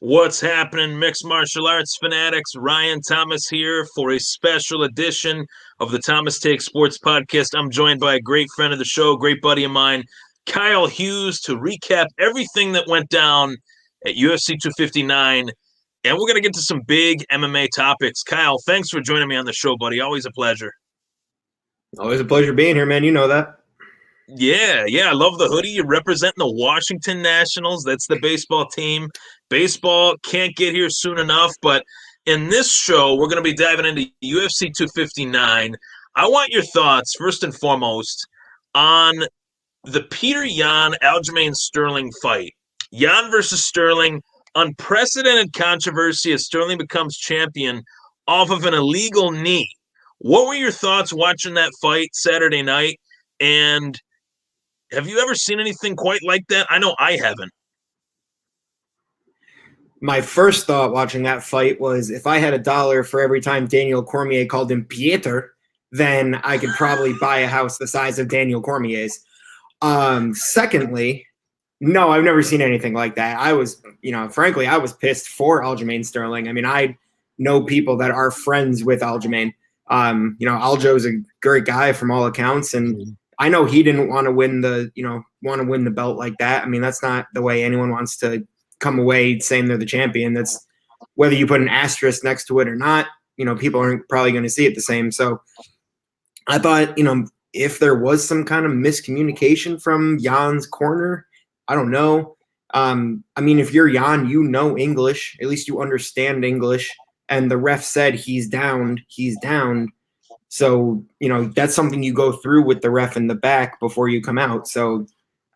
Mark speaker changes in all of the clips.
Speaker 1: What's happening, mixed martial arts fanatics? Ryan Thomas here for a special edition of the Thomas Take Sports Podcast. I'm joined by a great friend of the show, great buddy of mine, Kyle Hughes, to recap everything that went down at UFC 259. And we're going to get to some big MMA topics. Kyle, thanks for joining me on the show, buddy. Always a pleasure.
Speaker 2: Always a pleasure being here, man. You know that.
Speaker 1: Yeah, I love the hoodie. You're representing the Washington Nationals. That's the baseball team. Baseball can't get here soon enough, but in this show, we're going to be diving into UFC 259. I want your thoughts, first and foremost, on the Peter Yan Aljamain Sterling fight. Yan versus Sterling, unprecedented controversy as Sterling becomes champion off of an illegal knee. What were your thoughts watching that fight Saturday night? And have you ever seen anything quite like that? I know I haven't.
Speaker 2: My first thought watching that fight was if I had $1 for every time Daniel Cormier called him Pieter, then I could probably buy a house the size of Daniel Cormier's. Secondly, no, I've never seen anything like that. I was, frankly, I was pissed for Aljamain Sterling. I mean, I know people that are friends with Aljamain. Aljo's a great guy from all accounts, and I know he didn't want to win the belt like that. I mean, that's not the way anyone wants to come away saying they're the champion. That's whether you put an asterisk next to it or not, people aren't probably going to see it the same. So I thought, if there was some kind of miscommunication from Jan's corner, I don't know. I mean, if you're Jan, you know English, at least you understand English. And the ref said he's downed. So, that's something you go through with the ref in the back before you come out. So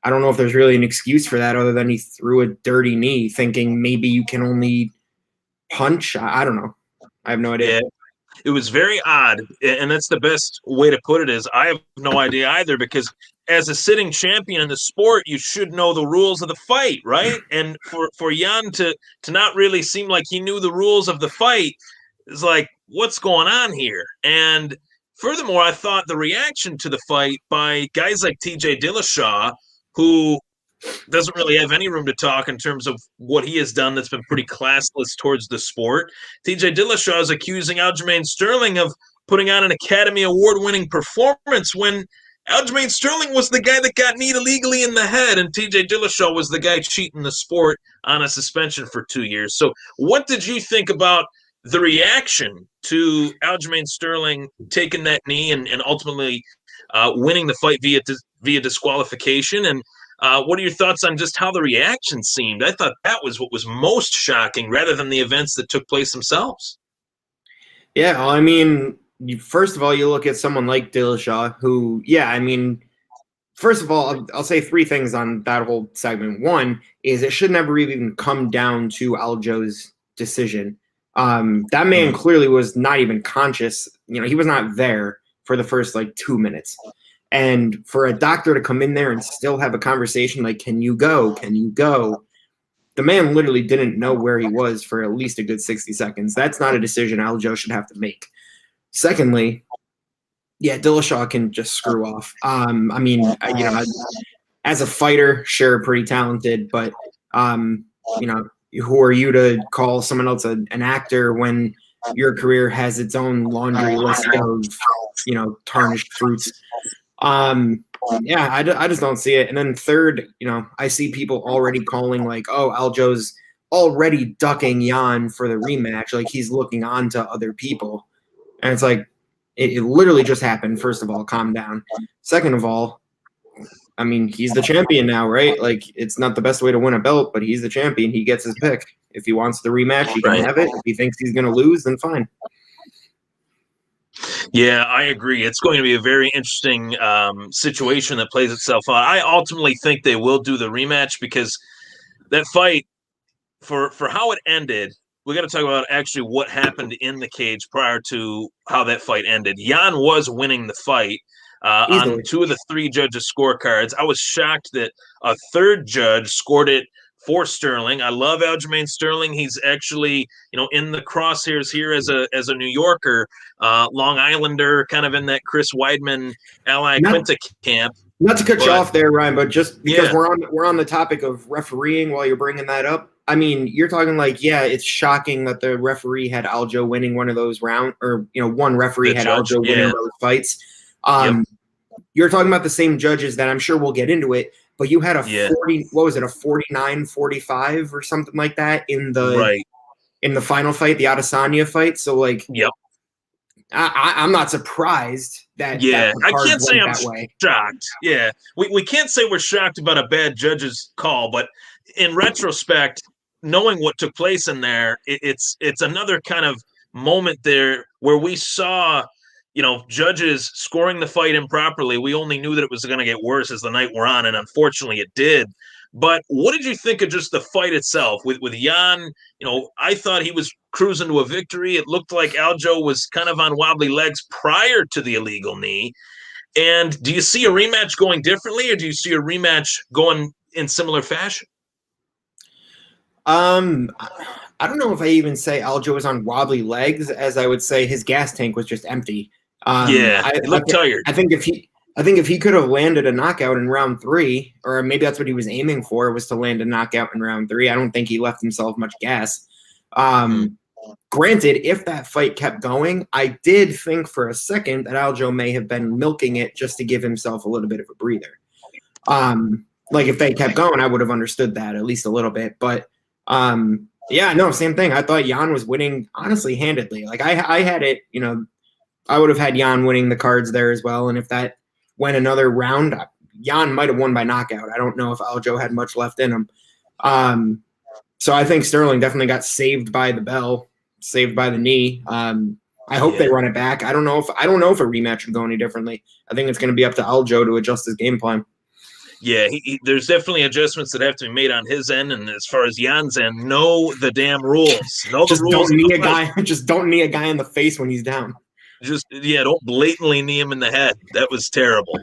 Speaker 2: I don't know if there's really an excuse for that other than he threw a dirty knee thinking maybe you can only punch. I don't know. I have no idea.
Speaker 1: Yeah, it was very odd. And that's the best way to put it is I have no idea either, because as a sitting champion in the sport, you should know the rules of the fight, right? And for Jan to not really seem like he knew the rules of the fight is like, what's going on here? And furthermore, I thought the reaction to the fight by guys like TJ Dillashaw, who doesn't really have any room to talk in terms of what he has done that's been pretty classless towards the sport. TJ Dillashaw is accusing Aljamain Sterling of putting on an Academy Award-winning performance when Aljamain Sterling was the guy that got kneed illegally in the head, and TJ Dillashaw was the guy cheating the sport on a suspension for 2 years. So what did you think about the reaction to Aljamain Sterling taking that knee and ultimately winning the fight via disqualification? And what are your thoughts on just how the reaction seemed? I thought that was what was most shocking rather than the events that took place themselves.
Speaker 2: Yeah, well, I mean, first of all, you look at someone like Dillashaw who, first of all, I'll say three things on that whole segment. One is it should never even come down to Aljo's decision. That man clearly was not even conscious. He was not there for the first 2 minutes. And for a doctor to come in there and still have a conversation like, can you go? Can you go? The man literally didn't know where he was for at least a good 60 seconds. That's not a decision Aljo should have to make. Secondly, Dillashaw can just screw off. As a fighter, sure, pretty talented, but, who are you to call someone else an actor when your career has its own laundry list of, tarnished fruits? I just don't see it. And then third, I see people already calling Aljo's already ducking Jan for the rematch. Like he's looking on to other people. And it's like, it literally just happened. First of all, calm down. Second of all, I mean, he's the champion now, right? Like it's not the best way to win a belt, but he's the champion. He gets his pick. If he wants the rematch, he can have it. If he thinks he's going to lose, then fine.
Speaker 1: Yeah, I agree. It's going to be a very interesting situation that plays itself out. I ultimately think they will do the rematch because that fight, for how it ended, we got to talk about actually what happened in the cage prior to how that fight ended. Jan was winning the fight on 2 of the 3 judges' scorecards. I was shocked that a third judge scored it for Sterling. I love Aljamain Sterling. He's actually, in the crosshairs here as a New Yorker, Long Islander, kind of in that Chris Weidman, Ally Quinta camp.
Speaker 2: Not to cut you off there, Ryan, but just because we're on the topic of refereeing while you're bringing that up, I mean, you're talking like, yeah, it's shocking that the referee had Aljo winning one of those rounds, or one referee had Aljo winning those fights. You're talking about the same judges that I'm sure we'll get into it, but you had a 40, what was it, a 49-45 or something like that in the final fight, the Adesanya fight. So like, I'm not surprised that
Speaker 1: that
Speaker 2: the card
Speaker 1: I can't say I'm
Speaker 2: that way.
Speaker 1: shocked. Yeah, we can't say we're shocked about a bad judge's call, but in retrospect, knowing what took place in there, it's another kind of moment there where we saw, judges scoring the fight improperly. We only knew that it was going to get worse as the night wore on, and unfortunately it did. But what did you think of just the fight itself with Jan? I thought he was cruising to a victory. It looked like Aljo was kind of on wobbly legs prior to the illegal knee. And do you see a rematch going differently, or do you see a rematch going in similar fashion?
Speaker 2: I don't know if I even say Aljo was on wobbly legs, as I would say his gas tank was just empty.
Speaker 1: He looked tired.
Speaker 2: I think if he could have landed a knockout in round 3, or maybe that's what he was aiming for, was to land a knockout in round 3. I don't think he left himself much gas. Granted, if that fight kept going, I did think for a second that Aljo may have been milking it just to give himself a little bit of a breather. Like if they kept going, I would have understood that at least a little bit. But yeah, no, same thing. I thought Jan was winning honestly handedly. Like I had it, I would have had Jan winning the cards there as well. And if that went another round, Jan might have won by knockout. I don't know if Aljo had much left in him. So I think Sterling definitely got saved by the bell, saved by the knee. I hope they run it back. I don't know if a rematch would go any differently. I think it's going to be up to Aljo to adjust his game plan.
Speaker 1: Yeah, there's definitely adjustments that have to be made on his end, and as far as Jan's end, know the damn rules. Know the rules.
Speaker 2: Just don't knee a guy in the face when he's down.
Speaker 1: Don't blatantly knee him in the head. That was terrible.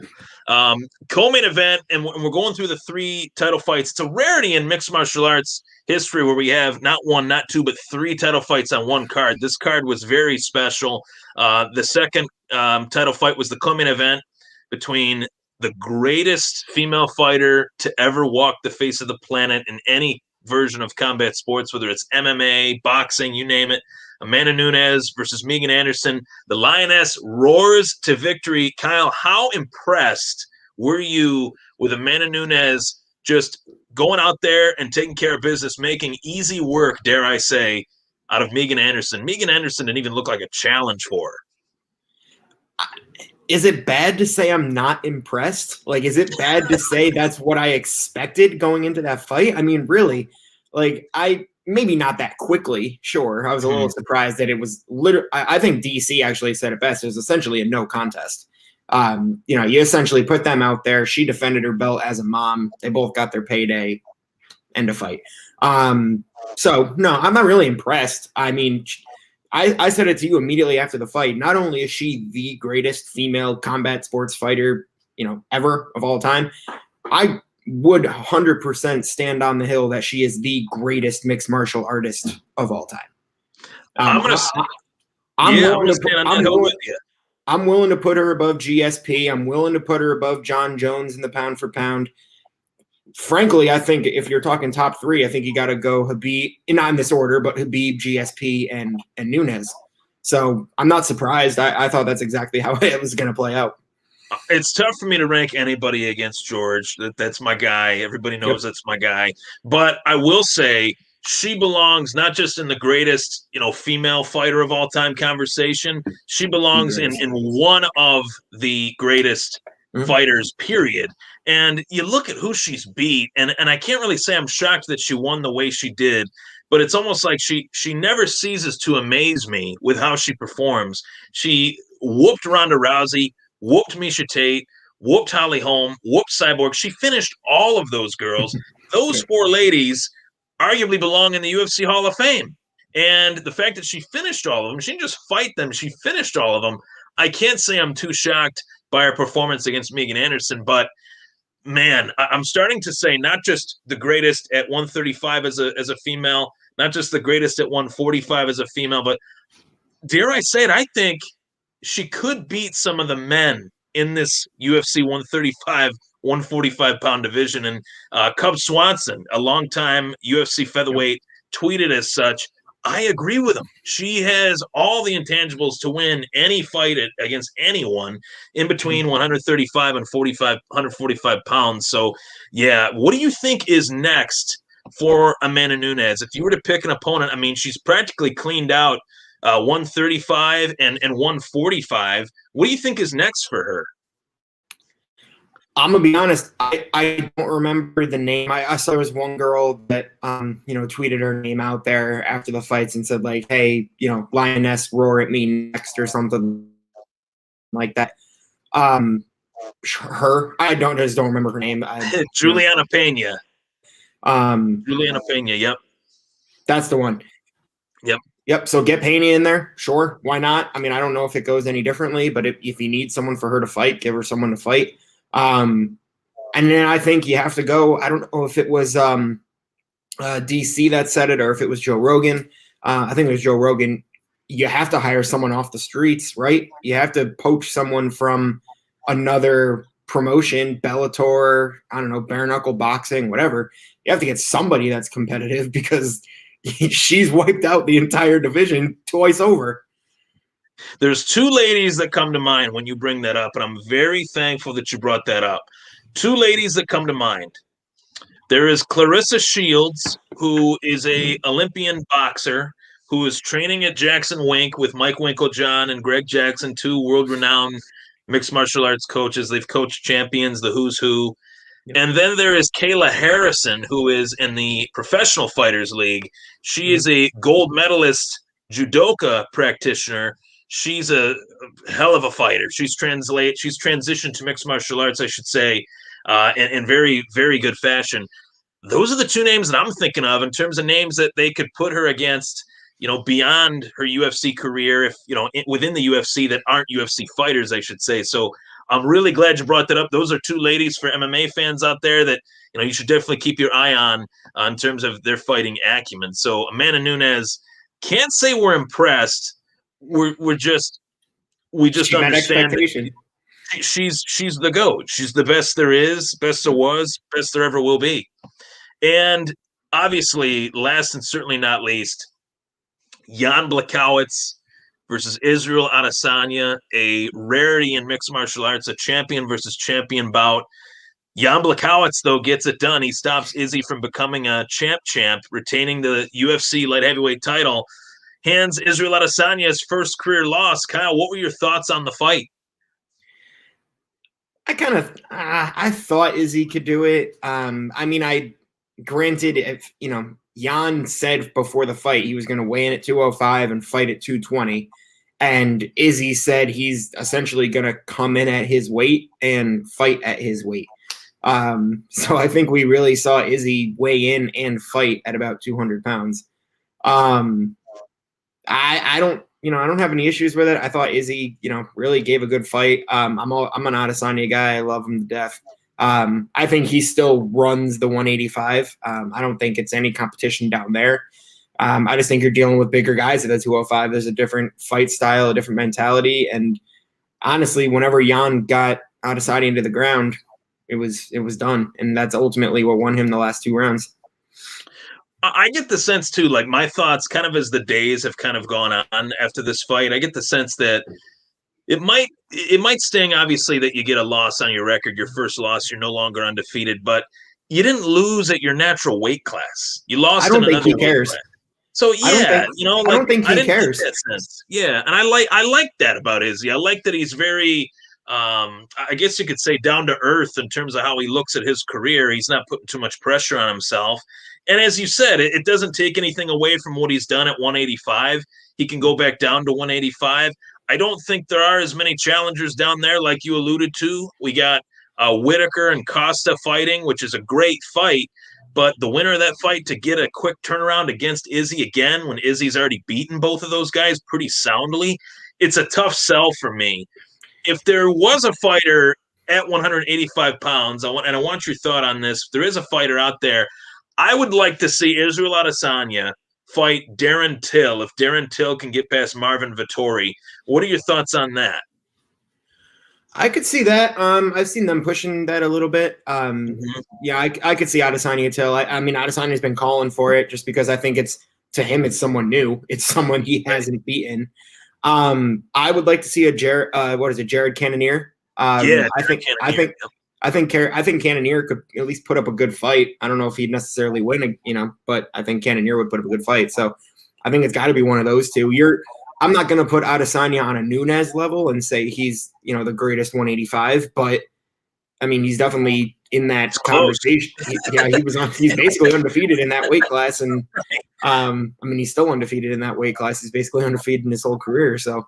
Speaker 1: Co-main event, and we're going through the 3 title fights. It's a rarity in mixed martial arts history where we have not 1, not 2, but 3 title fights on one card. This card was very special. The second title fight was the co-main event between the greatest female fighter to ever walk the face of the planet in any version of combat sports, whether it's MMA, boxing, you name it. Amanda Nunes versus Megan Anderson. The Lioness roars to victory. Kyle, how impressed were you with Amanda Nunes just going out there and taking care of business, making easy work, dare I say, out of Megan Anderson? Megan Anderson didn't even look like a challenge for her.
Speaker 2: Is it bad to say I'm not impressed? Like, is it bad to say that's what I expected going into that fight? I mean, really, like maybe not that quickly. Sure. I was a little surprised that it was literally, I think DC actually said it best. It was essentially a no contest. You essentially put them out there. She defended her belt as a mom. They both got their payday. End of fight. So no, I'm not really impressed. I mean, I said it to you immediately after the fight. Not only is she the greatest female combat sports fighter, ever of all time, I would 100% stand on the hill that she is the greatest mixed martial artist of all time. I'm willing to put her above GSP. I'm willing to put her above John Jones in the pound for pound. Frankly, I think if you're talking top 3, I think you got to go Habib, not in this order, but Habib, GSP, and Nunes. So I'm not surprised. I thought that's exactly how it was going to play out.
Speaker 1: It's tough for me to rank anybody against George. That's my guy. Everybody knows that's my guy. But I will say she belongs not just in the greatest, female fighter of all time conversation. She belongs in one of the greatest fighters, period. And you look at who she's beat, and I can't really say I'm shocked that she won the way she did, but it's almost like she never ceases to amaze me with how she performs. She whooped Ronda Rousey, whooped Miocic Tate, whooped Holly Holm, whooped Cyborg. She finished all of those girls. Those 4 ladies arguably belong in the UFC Hall of Fame. And the fact that she finished all of them, she didn't just fight them, she finished all of them. I can't say I'm too shocked by her performance against Megan Anderson, but man, I'm starting to say not just the greatest at 135 as a female, not just the greatest at 145 as a female, but dare I say it, I think she could beat some of the men in this UFC 135, 145-pound division. And Cub Swanson, a longtime UFC featherweight, tweeted as such. I agree with him. She has all the intangibles to win any fight against anyone in between 135 and 145 pounds. So, yeah, what do you think is next for Amanda Nunes? If you were to pick an opponent, I mean, she's practically cleaned out 135 and 145. What do you think is next for her?
Speaker 2: I'm gonna be honest. I don't remember the name. I saw there was one girl that tweeted her name out there after the fights and said like, "Hey, Lioness, roar at me next" or something like that. I just don't remember her name.
Speaker 1: Juliana Pena. Juliana Pena. Yep,
Speaker 2: that's the one. Yep. So get Pena in there. Sure, why not? I mean, I don't know if it goes any differently, but if you need someone for her to fight, give her someone to fight. And then I think you have to go. I don't know if it was DC that said it or if it was Joe Rogan. I think it was Joe Rogan. You have to hire someone off the streets, right? You have to poach someone from another promotion, Bellator, I don't know, bare knuckle boxing, whatever. You have to get somebody that's competitive because she's wiped out the entire division twice over.
Speaker 1: There's two ladies that come to mind when you bring that up, and I'm very thankful that you brought that up. Two ladies that come to mind. There is Clarissa Shields, who is a Olympian boxer who is training at Jackson Wink with Mike Winklejohn and Greg Jackson, two world-renowned mixed martial arts coaches. They've coached champions, the who's who. And then there is Kayla Harrison, who is in the Professional Fighters League. She is a gold medalist judoka practitioner. She's a hell of a fighter. She's transitioned to mixed martial arts, I should say, in very, very good fashion. Those are the two names that I'm thinking of in terms of names that they could put her against, beyond her UFC career, if, within the UFC that aren't UFC fighters, I should say. So I'm really glad you brought that up. Those are two ladies for MMA fans out there that, you should definitely keep your eye on in terms of their fighting acumen. So Amanda Nunes, can't say we're impressed. We just understand that she's the GOAT. She's the best there is, best there was, best there ever will be. And obviously, last and certainly not least, Jan Blachowicz versus Israel Adesanya, a rarity in mixed martial arts, a champion versus champion bout. Jan Blachowicz, though, gets it done. He stops Izzy from becoming a champ, retaining the UFC light heavyweight title. Hands Israel Adesanya's first career loss. Kyle, what were your thoughts on the fight?
Speaker 2: I thought Izzy could do it. Granted, if Jan said before the fight he was going to weigh in at 205 and fight at 220, and Izzy said he's essentially going to come in at his weight and fight at his weight. So I think we really saw Izzy weigh in and fight at about 200 pounds. I don't have any issues with it. I thought Izzy, really gave a good fight. I'm an Adesanya guy. I love him to death. I think he still runs the 185. I don't think it's any competition down there. I just think you're dealing with bigger guys at the 205. There's a different fight style, a different mentality. And honestly, whenever Jan got Adesanya into the ground, it was done. And that's ultimately what won him the last two rounds.
Speaker 1: I get the sense too, like my thoughts kind of as the days have kind of gone on after this fight, I get the sense that it might sting, obviously, that you get a loss on your record, your first loss, you're no longer undefeated, but you didn't lose at your natural weight class. You lost.
Speaker 2: I don't think he cares.
Speaker 1: So yeah,
Speaker 2: I don't think he cares.
Speaker 1: That sense. Yeah, and I like that about Izzy. I like that he's very, I guess you could say, down to earth in terms of how he looks at his career. He's not putting too much pressure on himself. And as you said, it doesn't take anything away from what he's done at 185. He can go back down to 185. I don't think there are as many challengers down there like you alluded to. We got Whitaker and Costa fighting, which is a great fight. But the winner of that fight to get a quick turnaround against Izzy again when Izzy's already beaten both of those guys pretty soundly, it's a tough sell for me. If there was a fighter at 185 pounds, I want your thought on this. If there is a fighter out there, I would like to see Israel Adesanya fight Darren Till if Darren Till can get past Marvin Vettori. What are your thoughts on that?
Speaker 2: I could see that. I've seen them pushing that a little bit.
Speaker 1: Mhm.
Speaker 2: Yeah, I could see Adesanya too. I mean, Adesanya's been calling for it just because I think to him, it's someone new. It's someone he hasn't beaten. I would like to see a Jared Cannonier.
Speaker 1: Yeah,
Speaker 2: I
Speaker 1: Derek
Speaker 2: think I
Speaker 1: Cannonier.
Speaker 2: think I think Cannonier could at least put up a good fight. I don't know if he'd necessarily win, but I think Cannonier would put up a good fight. So I think it's got to be one of those two. I'm not going to put Adesanya on a Nunes level and say he's the greatest 185, but I mean he's definitely in that
Speaker 1: It's close.
Speaker 2: conversation. He's basically undefeated in that weight class, and I mean he's still undefeated in that weight class. He's basically undefeated in his whole career. So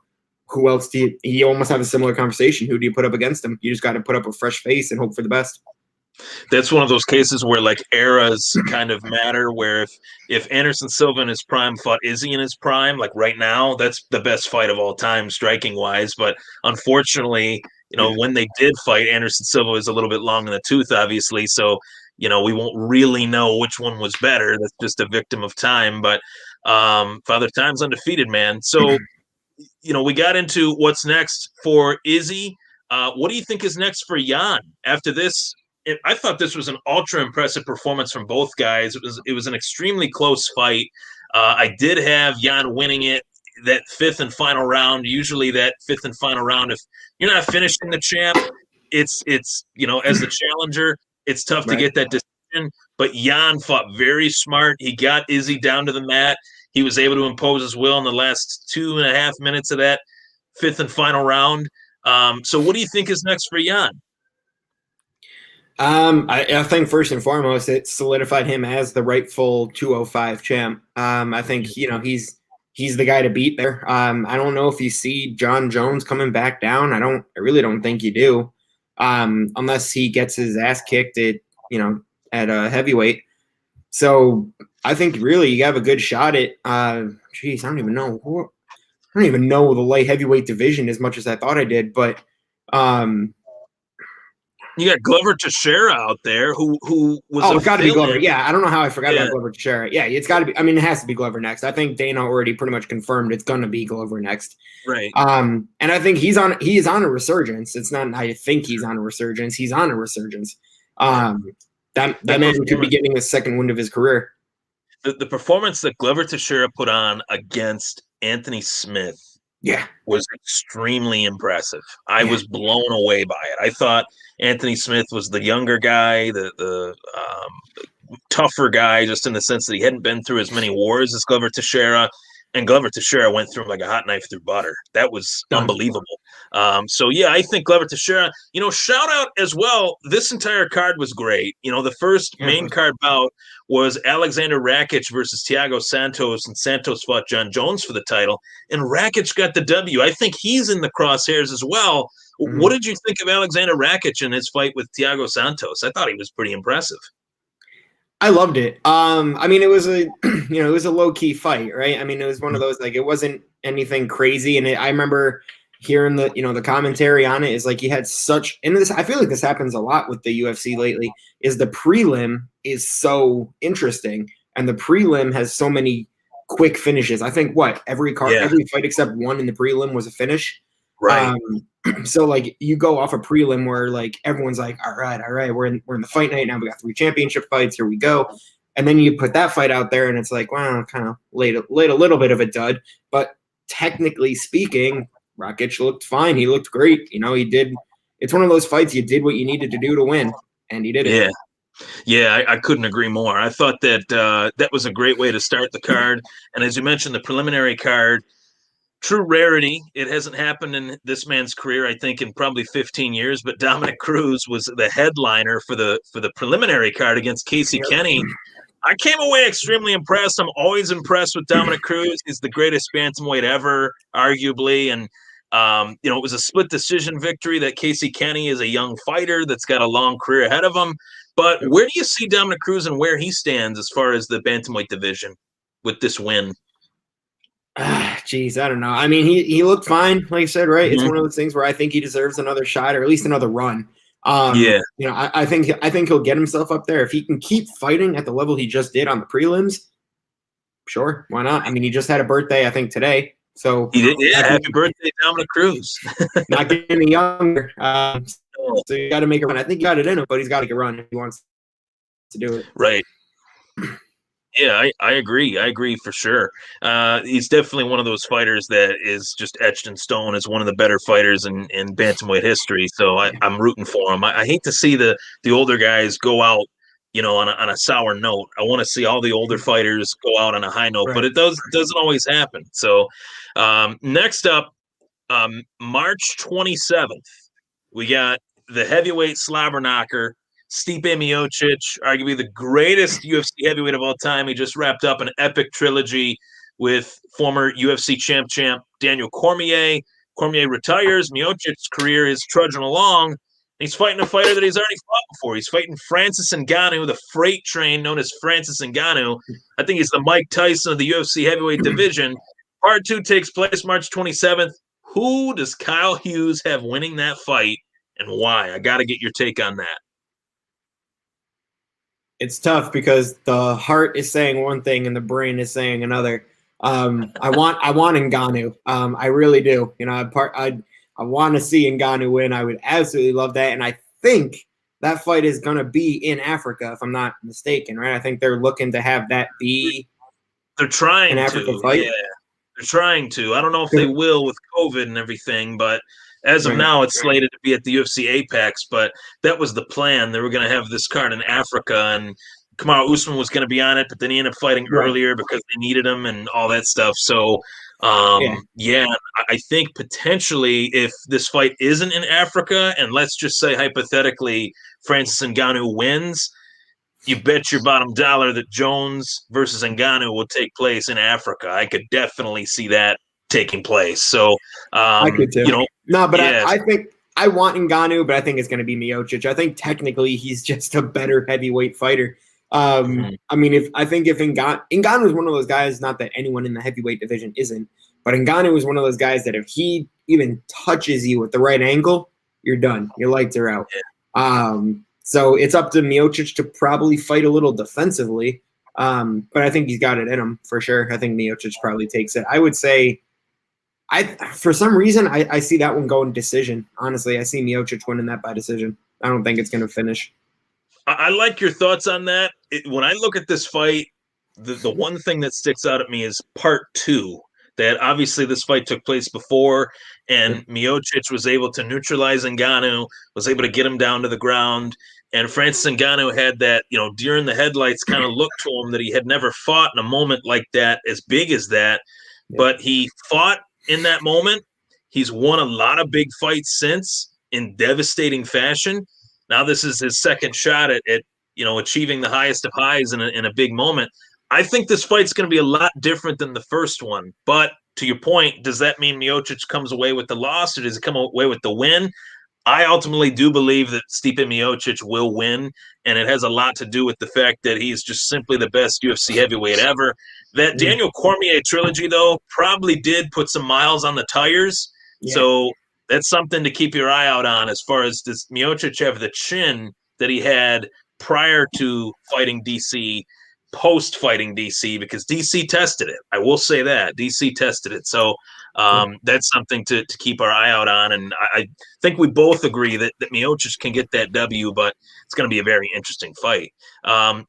Speaker 2: who else you almost have a similar conversation? Who do you put up against him? You just got to put up a fresh face and hope for the best.
Speaker 1: That's one of those cases where like eras kind of matter. Where if Anderson Silva in his prime fought Izzy in his prime, like right now, that's the best fight of all time, striking wise. But unfortunately, when they did fight, Anderson Silva was a little bit long in the tooth, obviously. So we won't really know which one was better. That's just a victim of time. But Father Time's undefeated, man. So we got into what's next for Izzy. What do you think is next for Jan after this? I thought this was an ultra impressive performance from both guys. It was an extremely close fight. I did have Jan winning it that fifth and final round. Usually that fifth and final round, if you're not finishing the champ, it's as the challenger, it's tough to get that decision. But Jan fought very smart. He got Izzy down to the mat. He was able to impose his will in the last 2.5 minutes of that fifth and final round. So what do you think is next for Jan?
Speaker 2: I think first and foremost, it solidified him as the rightful 205 champ. I think he's the guy to beat there. I don't know if you see John Jones coming back down. I really don't think you do, unless he gets his ass kicked at a heavyweight. So I think really you have a good shot at. I don't even know the light heavyweight division as much as I thought I did, but.
Speaker 1: You got Glover Teixeira out there, who was.
Speaker 2: Oh, it's got to be Glover. Yeah, I don't know how I forgot about Glover Teixeira. Yeah, it's got to be. I mean, it has to be Glover next. I think Dana already pretty much confirmed it's going to be Glover next.
Speaker 1: Right.
Speaker 2: And I think he is on a resurgence. It's not. I think he's on a resurgence. He's on a resurgence. That man could be getting a second wind of his career.
Speaker 1: The performance that Glover Teixeira put on against Anthony Smith.
Speaker 2: Yeah,
Speaker 1: was extremely impressive. I was blown away by it. I thought Anthony Smith was the younger guy, the tougher guy, just in the sense that he hadn't been through as many wars as Glover Teixeira. And Glover Teixeira went through him like a hot knife through butter. That was unbelievable. So, yeah, I think Glover Teixeira, shout out as well. This entire card was great. The first main card bout was Alexander Rakic versus Thiago Santos, and Santos fought John Jones for the title. And Rakic got the W. I think he's in the crosshairs as well. Mm-hmm. What did you think of Alexander Rakic in his fight with Thiago Santos? I thought he was pretty impressive.
Speaker 2: I loved it. I mean, it was a low key fight, right? I mean, it was one of those, like, it wasn't anything crazy. And I remember hearing the commentary on it is like, he had such, and this, I feel like this happens a lot with the UFC lately, is the prelim is so interesting. And the prelim has so many quick finishes. I think every fight except one in the prelim was a finish.
Speaker 1: Right.
Speaker 2: So like you go off a prelim where like everyone's like, all right, we're in the fight night now. We got 3 championship fights. Here we go. And then you put that fight out there, and it's like, well, kind of laid a little bit of a dud. But technically speaking, Rakic looked fine. He looked great. He did. It's one of those fights you did what you needed to do to win, and he did it.
Speaker 1: Yeah, I couldn't agree more. I thought that that was a great way to start the card. And as you mentioned, the preliminary card. True rarity. It hasn't happened in this man's career, I think, in probably 15 years. But Dominic Cruz was the headliner for the preliminary card against Casey Kenny. I came away extremely impressed. I'm always impressed with Dominic Cruz. He's the greatest bantamweight ever, arguably. And it was a split decision victory. That Casey Kenny is a young fighter that's got a long career ahead of him. But where do you see Dominic Cruz and where he stands as far as the bantamweight division with this win?
Speaker 2: Geez, I don't know. I mean, he looked fine, like you said, right? Mm-hmm. It's one of those things where I think he deserves another shot, or at least another run. I think he'll get himself up there if he can keep fighting at the level he just did on the prelims. Sure, why not? I mean, he just had a birthday, I think, today, So
Speaker 1: He did, yeah. Happy birthday, Dominic Cruz.
Speaker 2: not getting any younger. So you got to make a run. I think he got it in him, but he's got to make a run if he wants to do it.
Speaker 1: Right. Yeah, I agree. I agree for sure. He's definitely one of those fighters that is just etched in stone as one of the better fighters in bantamweight history. So I'm rooting for him. I hate to see the older guys go out, on a sour note. I want to see all the older fighters go out on a high note, but it doesn't always happen. So next up, March 27th, we got the heavyweight slobber knocker, Stipe Miocic, arguably the greatest UFC heavyweight of all time. He just wrapped up an epic trilogy with former UFC champ Daniel Cormier. Cormier retires. Miocic's career is trudging along. He's fighting a fighter that he's already fought before. He's fighting Francis Ngannou, the freight train known as Francis Ngannou. I think he's the Mike Tyson of the UFC heavyweight division. Part 2 takes place March 27th. Who does Kyle Hughes have winning that fight and why? I got to get your take on that.
Speaker 2: It's tough because the heart is saying one thing and the brain is saying another. I want Ngannou. I really do. I want to see Ngannou win. I would absolutely love that. And I think that fight is going to be in Africa, if I'm not mistaken, right? I think they're looking to have that be
Speaker 1: they're trying
Speaker 2: an Africa
Speaker 1: to
Speaker 2: fight.
Speaker 1: Yeah, they're trying to. I don't know if they will with COVID and everything, but as of now, it's slated to be at the UFC Apex, but that was the plan. They were going to have this card in Africa, and Kamaru Usman was going to be on it, but then he ended up fighting earlier because they needed him and all that stuff. So, I think potentially if this fight isn't in Africa, and let's just say hypothetically Francis Ngannou wins, you bet your bottom dollar that Jones versus Ngannou will take place in Africa. I could definitely see that taking place. So,
Speaker 2: I could too. I think I want Ngannou, but I think it's going to be Miocic. I think technically he's just a better heavyweight fighter. I mean, if Ngannou is one of those guys, not that anyone in the heavyweight division isn't, but Ngannou is one of those guys that if he even touches you with the right angle, you're done. Your lights are out. So it's up to Miocic to probably fight a little defensively. But I think he's got it in him for sure. I think Miocic probably takes it. I would say, for some reason, I see that one going decision. Honestly, I see Miocic winning that by decision. I don't think it's going to finish.
Speaker 1: I like your thoughts on that. When I look at this fight, the one thing that sticks out at me is part 2. That obviously this fight took place before, and Miocic was able to neutralize Ngannou, was able to get him down to the ground. And Francis Ngannou had that, during the headlights kind of look to him that he had never fought in a moment like that, as big as that. But he fought in that moment. He's won a lot of big fights since in devastating fashion. Now this is his second shot at achieving the highest of highs in a big moment. I think this fight's going to be a lot different than the first one. But to your point, does that mean Miocic comes away with the loss, or does he come away with the win? I ultimately do believe that Stipe Miocic will win, and it has a lot to do with the fact that he's just simply the best UFC heavyweight ever. That Daniel Cormier trilogy, though, probably did put some miles on the tires. So that's something to keep your eye out on as far as does Miocic have the chin that he had prior to fighting DC, post-fighting DC, because DC tested it. I will say that. DC tested it. So that's something to keep our eye out on. And I think we both agree that Miocic can get that W, but it's going to be a very interesting fight.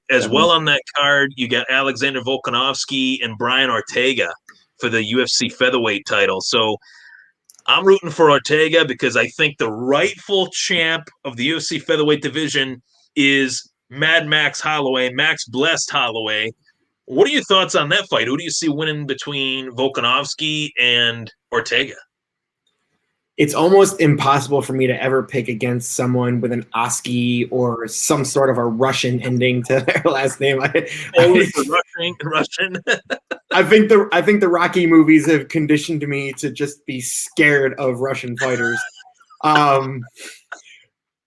Speaker 1: As well on that card, you got Alexander Volkanovski and Brian Ortega for the UFC featherweight title. So I'm rooting for Ortega because I think the rightful champ of the UFC featherweight division is Mad Max Holloway, Max Blessed Holloway. What are your thoughts on that fight? Who do you see winning between Volkanovski and Ortega?
Speaker 2: It's almost impossible for me to ever pick against someone with an Oski or some sort of a Russian ending to their last name.
Speaker 1: Russian.
Speaker 2: I think the Rocky movies have conditioned me to just be scared of Russian fighters. I'm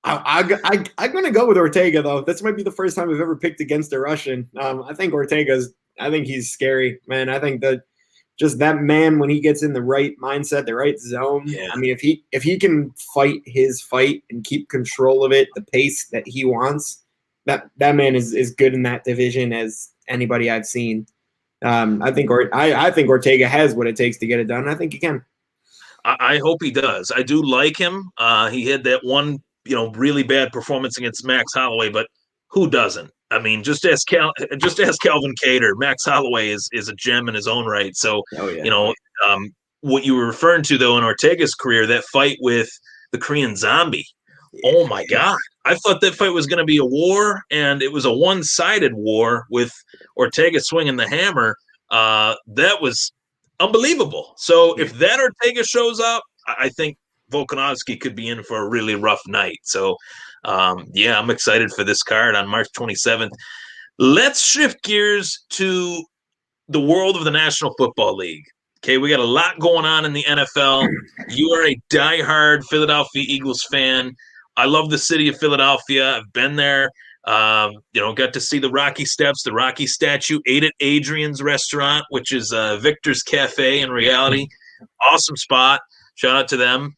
Speaker 2: going to go with Ortega, though. This might be the first time I've ever picked against a Russian. I think he's scary, man. I think that just that man, when he gets in the right mindset, the right zone. I mean, if he can fight his fight and keep control of it, the pace that he wants, that man is as good in that division as anybody I've seen. I think Ortega has what it takes to get it done. I think he can.
Speaker 1: I hope he does. I do like him. He had that one, really bad performance against Max Holloway, but who doesn't? I mean, just ask Calvin Kattar. Max Holloway is a gem in his own right. So,
Speaker 2: Oh yeah.
Speaker 1: What you were referring to though in Ortega's career, that fight with the Korean Zombie. Oh my God. I thought that fight was going to be a war, and it was a one-sided war with Ortega swinging the hammer. That was unbelievable. So if that Ortega shows up, I think Volkanovski could be in for a really rough night. So, I'm excited for this card on March 27th. Let's shift gears to the world of the National Football League. Okay, we got a lot going on in the NFL. You are a diehard Philadelphia Eagles fan. I love the city of Philadelphia. I've been there. Got to see the Rocky Steps, the Rocky statue, ate at Adrian's restaurant, which is Victor's Cafe in reality. Awesome spot. Shout out to them.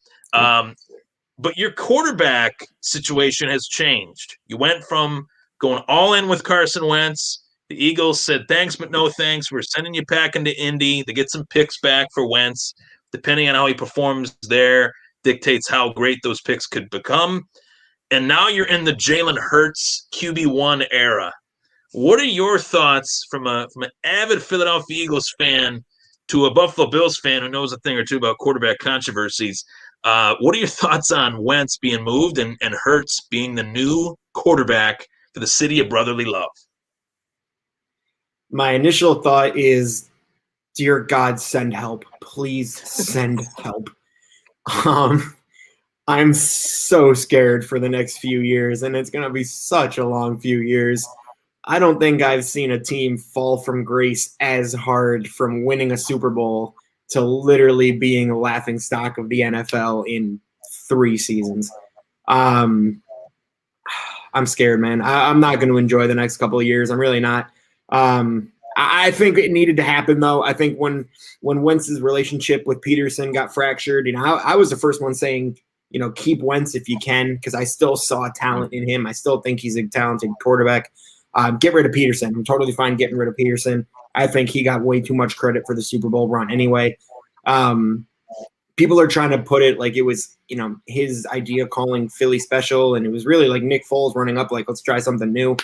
Speaker 1: But your quarterback situation has changed. You went from going all in with Carson Wentz. The Eagles said, thanks, but no thanks. We're sending you packing to Indy to get some picks back for Wentz. Depending on how he performs there, dictates how great those picks could become. And now you're in the Jalen Hurts QB1 era. What are your thoughts from an avid Philadelphia Eagles fan to a Buffalo Bills fan who knows a thing or two about quarterback controversies? What are your thoughts on Wentz being moved and Hurts being the new quarterback for the city of brotherly love?
Speaker 2: My initial thought is, dear God, send help. Please send help. I'm so scared for the next few years, and it's going to be such a long few years. I don't think I've seen a team fall from grace as hard from winning a Super Bowl to literally being a laughingstock of the NFL in 3 seasons. I'm scared, man. I'm not going to enjoy the next couple of years. I'm really not. I think it needed to happen, though. I think when Wentz's relationship with Peterson got fractured, I was the first one saying, keep Wentz if you can, because I still saw talent in him. I still think he's a talented quarterback. Get rid of Peterson. I'm totally fine getting rid of Peterson. I think he got way too much credit for the Super Bowl run anyway. People are trying to put it like it was, his idea calling Philly special, and it was really like Nick Foles running up like, let's try something new.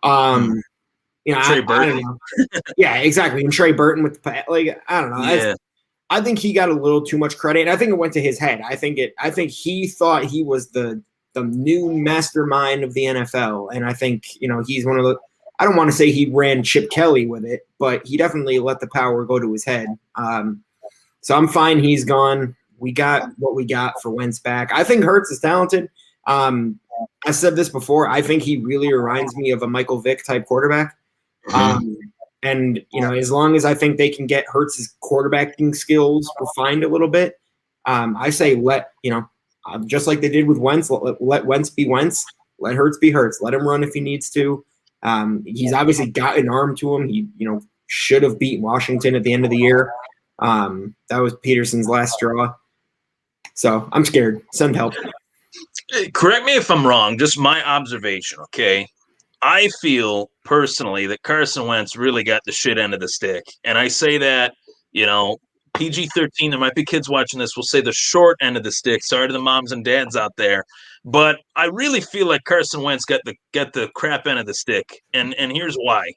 Speaker 1: Trey Burton.
Speaker 2: I don't know. Yeah, exactly. And Trey Burton with the I don't know.
Speaker 1: Yeah.
Speaker 2: I think he got a little too much credit, and I think it went to his head. I think he thought he was the new mastermind of the NFL, and I think he's one of the. I don't want to say he ran Chip Kelly with it, but he definitely let the power go to his head. So I'm fine. He's gone. We got what we got for Wentz back. I think Hurts is talented. I said this before. I think he really reminds me of a Michael Vick type quarterback. And as long as I think they can get Hurts' quarterbacking skills refined a little bit, I say just like they did with Wentz, let Wentz be Wentz, let Hurts be Hurts, let him run if he needs to. He's obviously got an arm to him. He should have beat Washington at the end of the year. That was Peterson's last straw. So I'm scared. Send help.
Speaker 1: Correct me if I'm wrong. Just my observation. Okay. I feel personally that Carson Wentz really got the shit end of the stick. And I say that, PG-13, there might be kids watching this, will say the short end of the stick. Sorry to the moms and dads out there. But I really feel like Carson Wentz got the crap end of the stick. And here's why.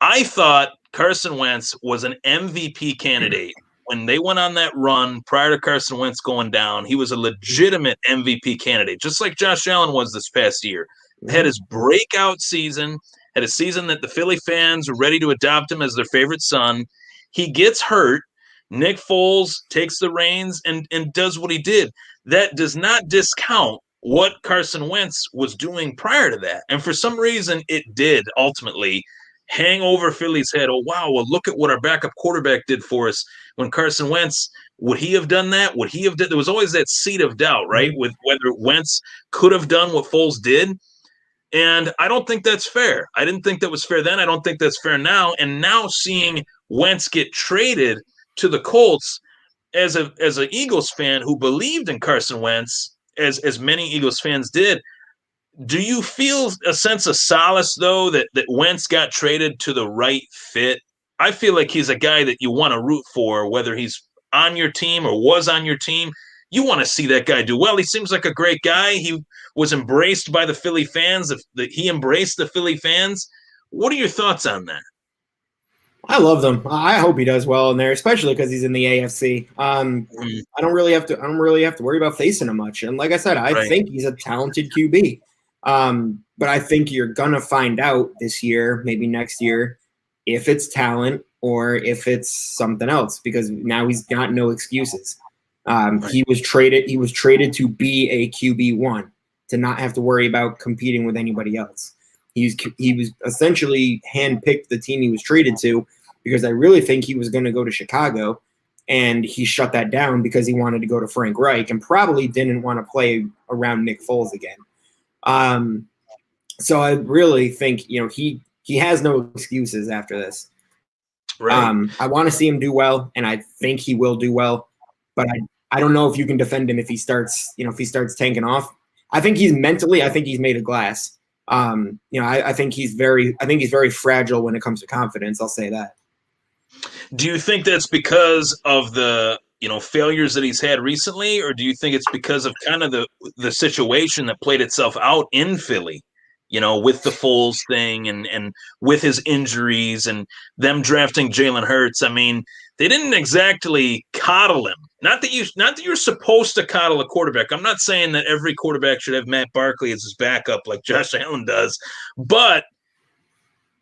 Speaker 1: I thought Carson Wentz was an MVP candidate. When they went on that run prior to Carson Wentz going down, he was a legitimate MVP candidate, just like Josh Allen was this past year. Had his breakout season, had a season that the Philly fans were ready to adopt him as their favorite son. He gets hurt. Nick Foles takes the reins and does what he did. That does not discount what Carson Wentz was doing prior to that. And for some reason, it did ultimately hang over Philly's head. Oh, wow, well, look at what our backup quarterback did for us when Carson Wentz, would he have done that? Would he have done? There was always that seed of doubt, right, with whether Wentz could have done what Foles did. And I don't think that's fair. I didn't think that was fair then. I don't think that's fair now. And now seeing Wentz get traded to the Colts as an Eagles fan who believed in Carson Wentz, as many Eagles fans did, do you feel a sense of solace, though, that Wentz got traded to the right fit I feel like he's a guy that you want to root for, whether he's on your team or was on your team. You want to see that guy do well. He seems like a great guy. He was embraced by the Philly fans. He embraced the Philly fans. What are your thoughts on that?
Speaker 2: I love them. I hope he does well in there, especially because he's in the AFC. I don't really have to worry about facing him much. And like I said, I think he's a talented QB. But I think you're gonna find out this year, maybe next year, if it's talent or if it's something else, because now he's got no excuses. He was traded to be a QB1, to not have to worry about competing with anybody else. He was essentially handpicked the team he was traded to, because I really think he was going to go to Chicago, and he shut that down because he wanted to go to Frank Reich and probably didn't want to play around Nick Foles again. So I really think he has no excuses after this.
Speaker 1: Right.
Speaker 2: I want to see him do well, and I think he will do well, but I don't know if you can defend him if he starts tanking off. I think he's made of glass. I think he's very fragile when it comes to confidence. I'll say that.
Speaker 1: Do you think that's because of the failures that he's had recently, or do you think it's because of kind of the situation that played itself out in Philly, with the Foles thing and with his injuries and them drafting Jalen Hurts? I mean, they didn't exactly coddle him. Not that you're supposed to coddle a quarterback. I'm not saying that every quarterback should have Matt Barkley as his backup like Josh Allen does, but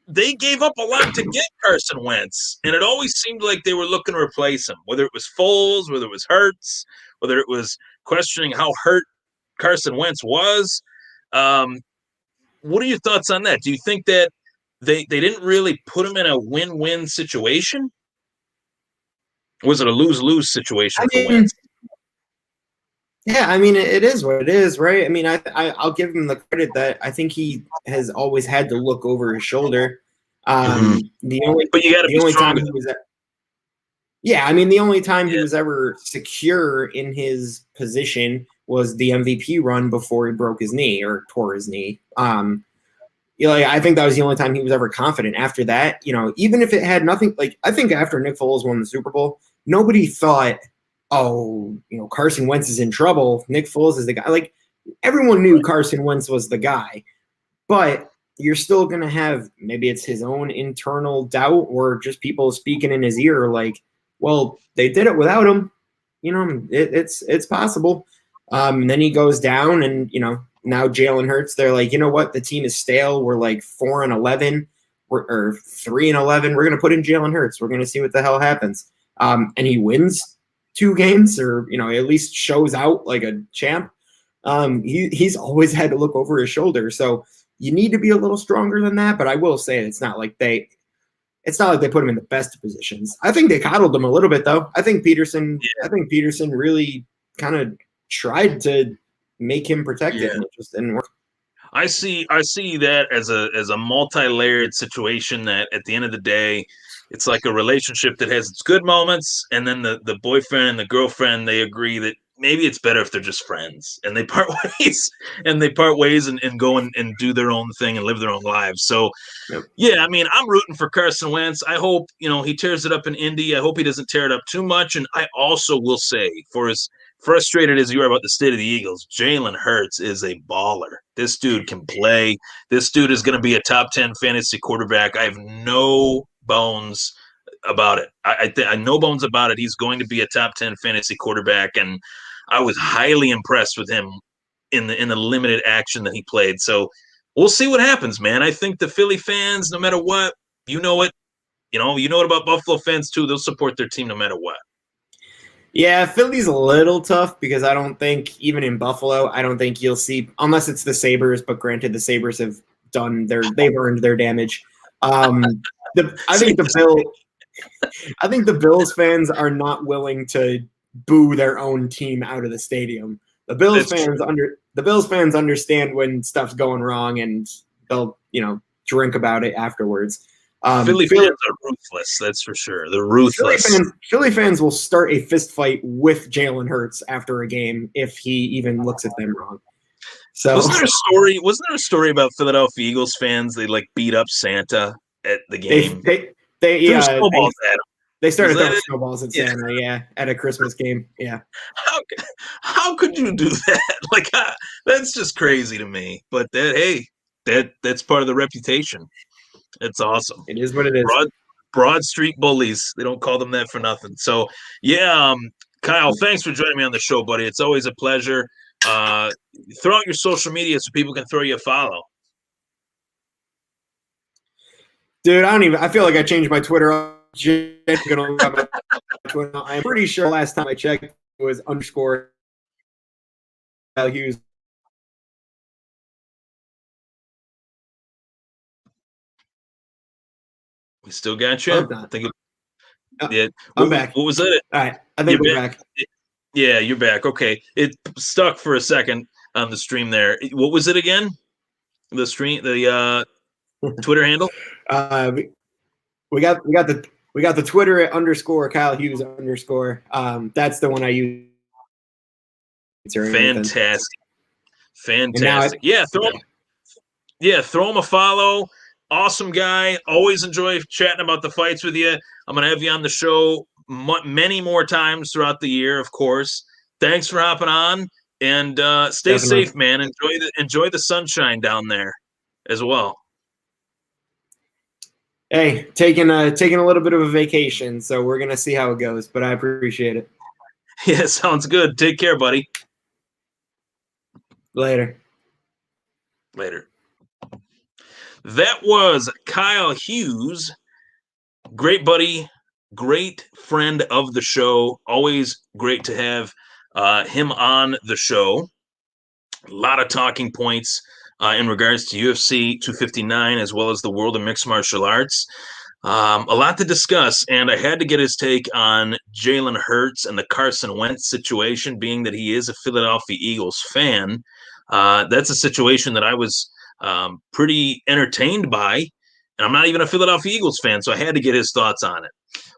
Speaker 1: they gave up a lot to get Carson Wentz, and it always seemed like they were looking to replace him, whether it was Foles, whether it was Hurts, whether it was questioning how hurt Carson Wentz was. What are your thoughts on that? Do you think that they didn't really put him in a win-win situation? Was it a lose-lose situation for Wentz?
Speaker 2: Yeah, I mean, it is what it is, right? I mean, I'll give him the credit that I think he has always had to look over his shoulder. But you got to be stronger. The only time he was ever secure in his position was the MVP run before he broke his knee or tore his knee. I think that was the only time he was ever confident. After that, even if it had nothing, I think after Nick Foles won the Super Bowl, nobody thought, Carson Wentz is in trouble. Nick Foles is the guy. Everyone knew Carson Wentz was the guy, but you're still going to have, maybe it's his own internal doubt or just people speaking in his ear well, they did it without him. It's possible. And then he goes down and, now Jalen Hurts, they're like, you know what? The team is stale. We're 4-11 or 3-11. We're going to put in Jalen Hurts. We're going to see what the hell happens. And he wins 2 games, or at least shows out like a champ. He's always had to look over his shoulder, so you need to be a little stronger than that. But I will say it's not like they put him in the best of positions. I think they coddled him a little bit, though. I think Peterson really kind of tried to make him protected.
Speaker 1: Yeah.
Speaker 2: And it just didn't work.
Speaker 1: I see that as a multi-layered situation that at the end of the day, it's like a relationship that has its good moments, and then the boyfriend and the girlfriend, they agree that maybe it's better if they're just friends, and they part ways and go and do their own thing and live their own lives. So, Yeah, I mean, I'm rooting for Carson Wentz. I hope, he tears it up in Indy. I hope he doesn't tear it up too much. And I also will say, for as frustrated as you are about the state of the Eagles, Jalen Hurts is a baller. This dude can play. This dude is going to be a top 10 fantasy quarterback. I have no bones about it. I no bones about it. He's going to be a top 10 fantasy quarterback, and I was highly impressed with him in the limited action that he played. So we'll see what happens, man. I think the Philly fans, no matter what, you know it about Buffalo fans too. They'll support their team no matter what.
Speaker 2: Yeah, Philly's a little tough because I don't think, even in Buffalo, I don't think you'll see, unless it's the Sabres, but granted the Sabres have they've earned their damage. I think the Bills fans are not willing to boo their own team out of the stadium. The Bills fans understand when stuff's going wrong, and they'll drink about it afterwards.
Speaker 1: Philly fans are ruthless, that's for sure. They're ruthless.
Speaker 2: Philly fans will start a fist fight with Jalen Hurts after a game if he even looks at them wrong. So
Speaker 1: wasn't there a story about Philadelphia Eagles fans? They beat up Santa at the game.
Speaker 2: They
Speaker 1: Threw
Speaker 2: yeah
Speaker 1: snowballs at him.
Speaker 2: they started
Speaker 1: Was that
Speaker 2: throwing
Speaker 1: it?
Speaker 2: snowballs at
Speaker 1: Yeah.
Speaker 2: Santa, at a Christmas game. Yeah.
Speaker 1: How could you do that? Like that's just crazy to me. But that's part of the reputation. It's awesome.
Speaker 2: It is what it is.
Speaker 1: Broad Street bullies. They don't call them that for nothing. So yeah, Kyle, thanks for joining me on the show, buddy. It's always a pleasure. Throw out your social media so people can throw you a follow.
Speaker 2: Dude, I feel like I changed my Twitter. I'm pretty sure last time I checked it was _ Kyle Hughes.
Speaker 1: We still got you.
Speaker 2: Oh, I think
Speaker 1: yeah.
Speaker 2: I'm back.
Speaker 1: What was that?
Speaker 2: All right. I think we're back.
Speaker 1: Yeah, you're back. Okay. It stuck for a second on the stream there. What was it again? The Twitter handle?
Speaker 2: We got the Twitter at _ Kyle Hughes _. That's the one I use.
Speaker 1: Fantastic. Throw him a follow. Awesome guy. Always enjoy chatting about the fights with you. I'm going to have you on the show many more times throughout the year, of course. Thanks for hopping on, and stay safe, man. Enjoy the sunshine down there as well.
Speaker 2: Hey, taking a little bit of a vacation, so we're gonna see how it goes. But I appreciate it.
Speaker 1: Yeah, sounds good. Take care, buddy.
Speaker 2: Later.
Speaker 1: That was Kyle Hughes, great buddy, great friend of the show. Always great to have him on the show. A lot of talking points in regards to UFC 259 as well as the world of mixed martial arts. A lot to discuss, and I had to get his take on Jalen Hurts and the Carson Wentz situation, being that he is a Philadelphia Eagles fan. That's a situation that I was pretty entertained by, and I'm not even a Philadelphia Eagles fan, so I had to get his thoughts on it.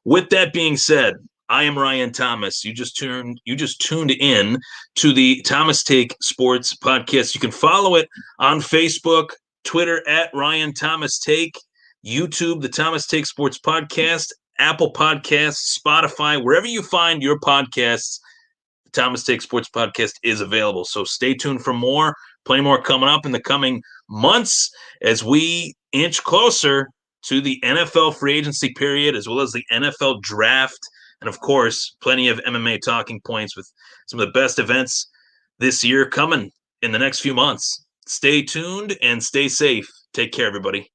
Speaker 1: With that being said, I am Ryan Thomas. You just tuned in to the Thomas Take Sports Podcast. You can follow it on Facebook, Twitter at Ryan Thomas Take, YouTube, the Thomas Take Sports Podcast, Apple Podcasts, Spotify, wherever you find your podcasts. The Thomas Take Sports Podcast is available. So stay tuned for more. Plenty more coming up in the coming months as we inch closer to the NFL free agency period, as well as the NFL draft. And of course, plenty of MMA talking points with some of the best events this year coming in the next few months. Stay tuned and stay safe. Take care, everybody.